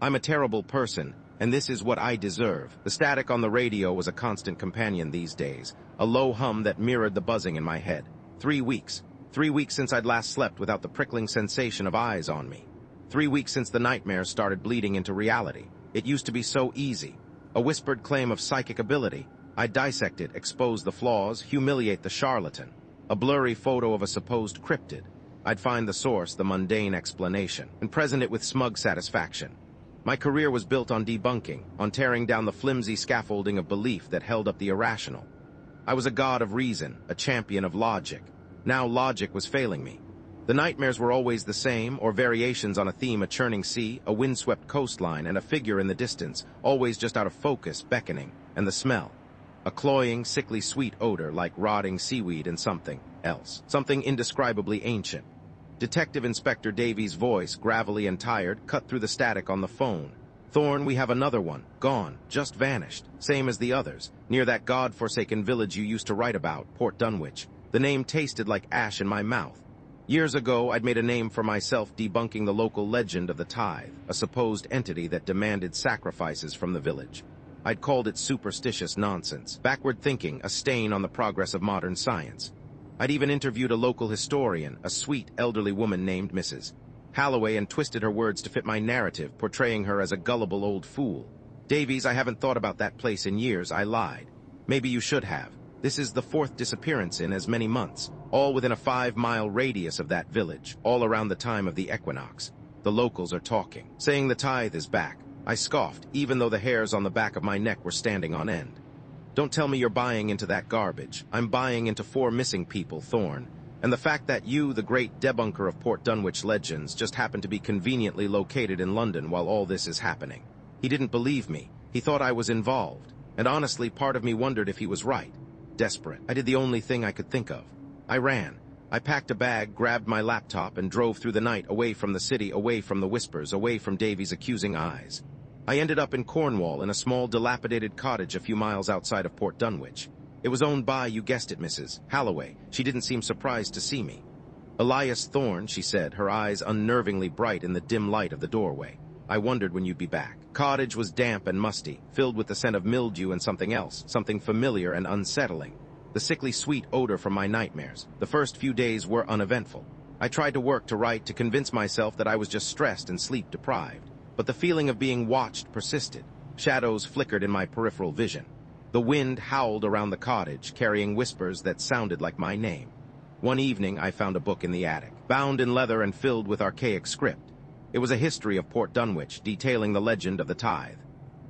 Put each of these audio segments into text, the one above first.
I'm a terrible person, and this is what I deserve. The static on the radio was a constant companion these days, a low hum that mirrored the buzzing in my head. 3 weeks. 3 weeks since I'd last slept without the prickling sensation of eyes on me. 3 weeks since the nightmares started bleeding into reality. It used to be so easy. A whispered claim of psychic ability. I'd dissect it, expose the flaws, humiliate the charlatan. A blurry photo of a supposed cryptid. I'd find the source, the mundane explanation, and present it with smug satisfaction. My career was built on debunking, on tearing down the flimsy scaffolding of belief that held up the irrational. I was a god of reason, a champion of logic. Now logic was failing me. The nightmares were always the same, or variations on a theme: a churning sea, a windswept coastline, and a figure in the distance, always just out of focus, beckoning, and the smell. A cloying, sickly sweet odor like rotting seaweed and something else, something indescribably ancient. Detective Inspector Davies' voice, gravelly and tired, cut through the static on the phone. "Thorne, we have another one. Gone. Just vanished. Same as the others. Near that god-forsaken village you used to write about, Port Dunwich. The name tasted like ash in my mouth. Years ago, I'd made a name for myself debunking the local legend of the Tithe, a supposed entity that demanded sacrifices from the village. I'd called it superstitious nonsense, backward thinking, a stain on the progress of modern science. I'd even interviewed a local historian, a sweet, elderly woman named Mrs. Halloway, and twisted her words to fit my narrative, portraying her as a gullible old fool. Davies, I haven't thought about that place in years. I lied. Maybe you should have. This is the 4th disappearance in as many months, all within a 5-mile radius of that village, all around the time of the equinox. The locals are talking, saying the Tithe is back. I scoffed, even though the hairs on the back of my neck were standing on end. Don't tell me you're buying into that garbage. I'm buying into 4 missing people, Thorne. And the fact that you, the great debunker of Port Dunwich legends, just happen to be conveniently located in London while all this is happening. He didn't believe me. He thought I was involved. And honestly, part of me wondered if he was right. Desperate, I did the only thing I could think of. I ran. I packed a bag, grabbed my laptop, and drove through the night, away from the city, away from the whispers, away from Davies' accusing eyes. I ended up in Cornwall, in a small, dilapidated cottage a few miles outside of Port Dunwich. It was owned by, you guessed it, Mrs. Halloway. She didn't seem surprised to see me. "Elias Thorne," she said, her eyes unnervingly bright in the dim light of the doorway. "I wondered when you'd be back." Cottage was damp and musty, filled with the scent of mildew and something else, something familiar and unsettling. The sickly sweet odor from my nightmares. The first few days were uneventful. I tried to work, to write, to convince myself that I was just stressed and sleep-deprived. But the feeling of being watched persisted. Shadows flickered in my peripheral vision. The wind howled around the cottage, carrying whispers that sounded like my name. One evening, I found a book in the attic, bound in leather and filled with archaic script. It was a history of Port Dunwich, detailing the legend of the Tithe.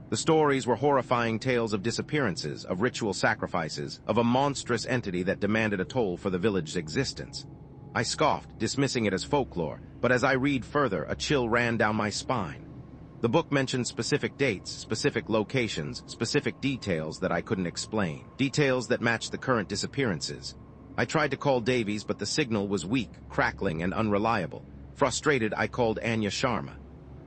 The stories were horrifying tales of disappearances, of ritual sacrifices, of a monstrous entity that demanded a toll for the village's existence. I scoffed, dismissing it as folklore, but as I read further, a chill ran down my spine. The book mentioned specific dates, specific locations, specific details that I couldn't explain, details that matched the current disappearances. I tried to call Davies, but the signal was weak, crackling, and unreliable. Frustrated, I called Anya Sharma.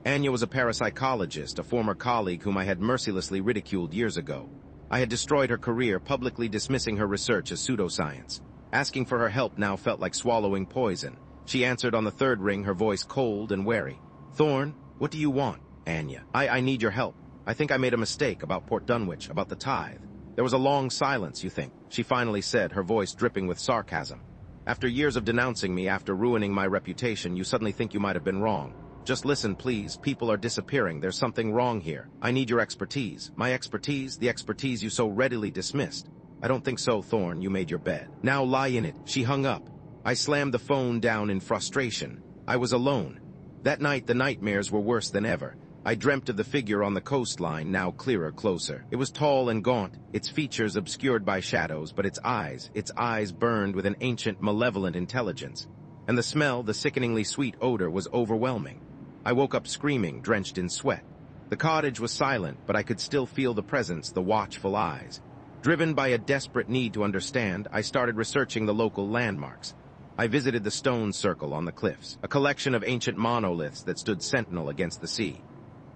Anya was a parapsychologist, a former colleague whom I had mercilessly ridiculed years ago. I had destroyed her career, publicly dismissing her research as pseudoscience. Asking for her help now felt like swallowing poison. She answered on the 3rd ring, her voice cold and wary. "Thorne, what do you want?" "Anya, I need your help. I think I made a mistake about Port Dunwich, about the Tithe." There was a long silence, you think, she finally said, her voice dripping with sarcasm. "After years of denouncing me, after ruining my reputation, you suddenly think you might have been wrong. Just listen, please. People are disappearing. There's something wrong here. I need your expertise." "My expertise? The expertise you so readily dismissed." "I don't think so, Thorne. You made your bed. Now lie in it." She hung up. I slammed the phone down in frustration. I was alone. That night, the nightmares were worse than ever. I dreamt of the figure on the coastline, now clearer, closer. It was tall and gaunt, its features obscured by shadows, but its eyes burned with an ancient, malevolent intelligence. And the smell, the sickeningly sweet odor, was overwhelming. I woke up screaming, drenched in sweat. The cottage was silent, but I could still feel the presence, the watchful eyes. Driven by a desperate need to understand, I started researching the local landmarks. I visited the stone circle on the cliffs, a collection of ancient monoliths that stood sentinel against the sea.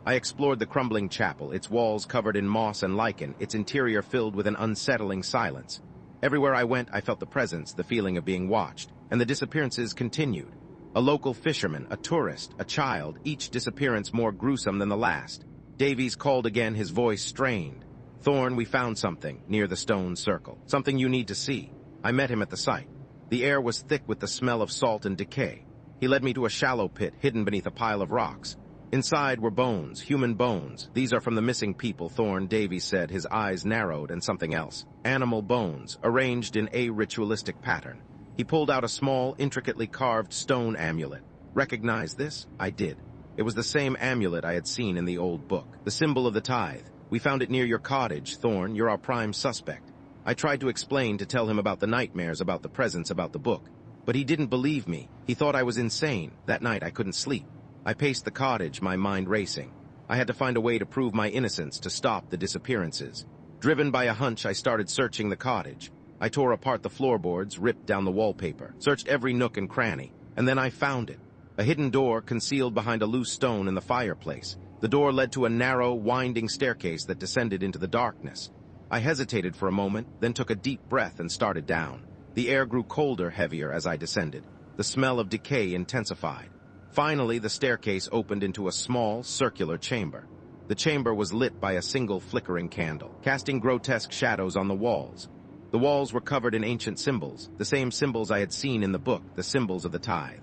I explored the crumbling chapel, its walls covered in moss and lichen, its interior filled with an unsettling silence. Everywhere I went, I felt the presence, the feeling of being watched, and the disappearances continued. A local fisherman, a tourist, a child, each disappearance more gruesome than the last. Davies called again, his voice strained. "Thorne, we found something near the stone circle. Something you need to see." I met him at the site. The air was thick with the smell of salt and decay. He led me to a shallow pit hidden beneath a pile of rocks. Inside were bones, human bones. "These are from the missing people," Thorne, Davies said, his eyes narrowed, and something else. Animal bones, arranged in a ritualistic pattern. He pulled out a small, intricately carved stone amulet. "Recognize this?" I did. It was the same amulet I had seen in the old book. "The symbol of the Tithe. We found it near your cottage, Thorne. You're our prime suspect." I tried to explain, to tell him about the nightmares, about the presence, about the book. But he didn't believe me. He thought I was insane. That night I couldn't sleep. I paced the cottage, my mind racing. I had to find a way to prove my innocence, to stop the disappearances. Driven by a hunch, I started searching the cottage. I tore apart the floorboards, ripped down the wallpaper, searched every nook and cranny, and then I found it. A hidden door concealed behind a loose stone in the fireplace. The door led to a narrow, winding staircase that descended into the darkness. I hesitated for a moment, then took a deep breath and started down. The air grew colder, heavier as I descended. The smell of decay intensified. Finally, the staircase opened into a small, circular chamber. The chamber was lit by a single flickering candle, casting grotesque shadows on the walls. The walls were covered in ancient symbols, the same symbols I had seen in the book, the symbols of the Tithe.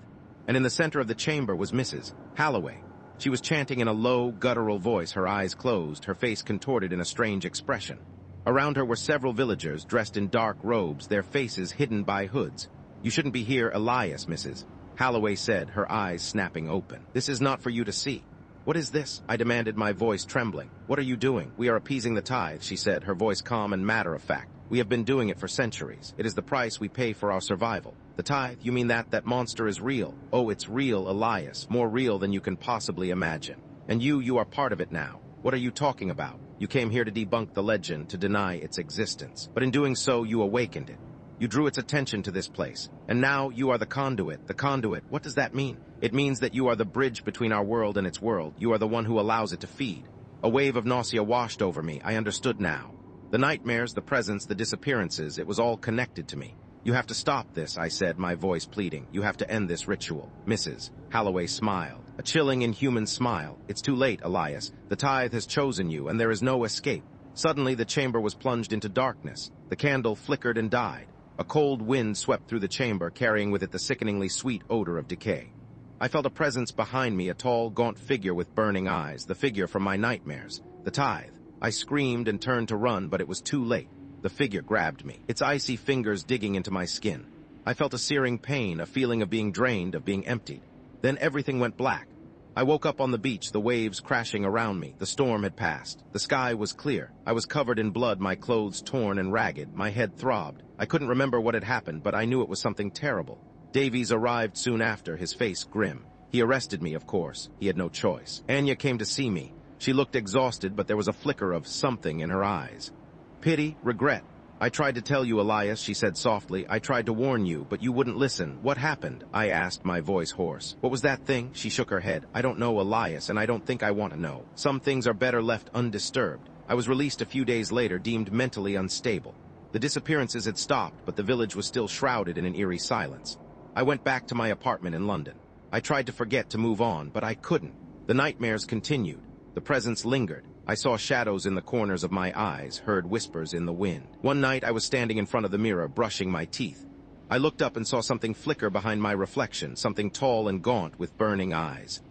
And in the center of the chamber was Mrs. Halloway. She was chanting in a low, guttural voice, her eyes closed, her face contorted in a strange expression. Around her were several villagers dressed in dark robes, their faces hidden by hoods. "You shouldn't be here, Elias, Mrs. Halloway said, her eyes snapping open. "This is not for you to see." "What is this?" I demanded, my voice trembling. "What are you doing?" "We are appeasing the Tithe," she said, her voice calm and matter-of-fact. "We have been doing it for centuries. It is the price we pay for our survival." "The Tithe? You mean that monster is real?" "Oh, it's real, Elias. More real than you can possibly imagine. And you are part of it now." "What are you talking about?" "You came here to debunk the legend, to deny its existence. But in doing so, you awakened it. You drew its attention to this place. And now you are the conduit. The conduit. What does that mean?" "It means that you are the bridge between our world and its world. You are the one who allows it to feed." A wave of nausea washed over me. I understood now. The nightmares, the presence, the disappearances, it was all connected to me. "You have to stop this," I said, my voice pleading. "You have to end this ritual." Mrs. Halloway smiled. A chilling, inhuman smile. "It's too late, Elias. The Tithe has chosen you, and there is no escape." Suddenly, the chamber was plunged into darkness. The candle flickered and died. A cold wind swept through the chamber, carrying with it the sickeningly sweet odor of decay. I felt a presence behind me, a tall, gaunt figure with burning eyes, the figure from my nightmares. The Tithe. I screamed and turned to run, but it was too late. The figure grabbed me, its icy fingers digging into my skin. I felt a searing pain, a feeling of being drained, of being emptied. Then everything went black. I woke up on the beach, the waves crashing around me. The storm had passed. The sky was clear. I was covered in blood, my clothes torn and ragged. My head throbbed. I couldn't remember what had happened, but I knew it was something terrible. Davies arrived soon after, his face grim. He arrested me, of course. He had no choice. Anya came to see me. She looked exhausted, but there was a flicker of something in her eyes. "Pity, regret. I tried to tell you, Elias," she said softly. "I tried to warn you, but you wouldn't listen." "What happened?" I asked, my voice hoarse. "What was that thing?" She shook her head. "I don't know, Elias, and I don't think I want to know. Some things are better left undisturbed." I was released a few days later, deemed mentally unstable. The disappearances had stopped, but the village was still shrouded in an eerie silence. I went back to my apartment in London. I tried to forget, to move on, but I couldn't. The nightmares continued. The presence lingered. I saw shadows in the corners of my eyes, heard whispers in the wind. One night I was standing in front of the mirror, brushing my teeth. I looked up and saw something flicker behind my reflection, something tall and gaunt with burning eyes.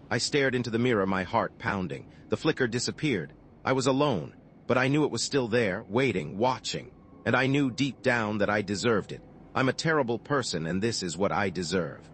I stared into the mirror, my heart pounding. The flicker disappeared. I was alone, but I knew it was still there, waiting, watching. And I knew deep down that I deserved it. I'm a terrible person, and this is what I deserve.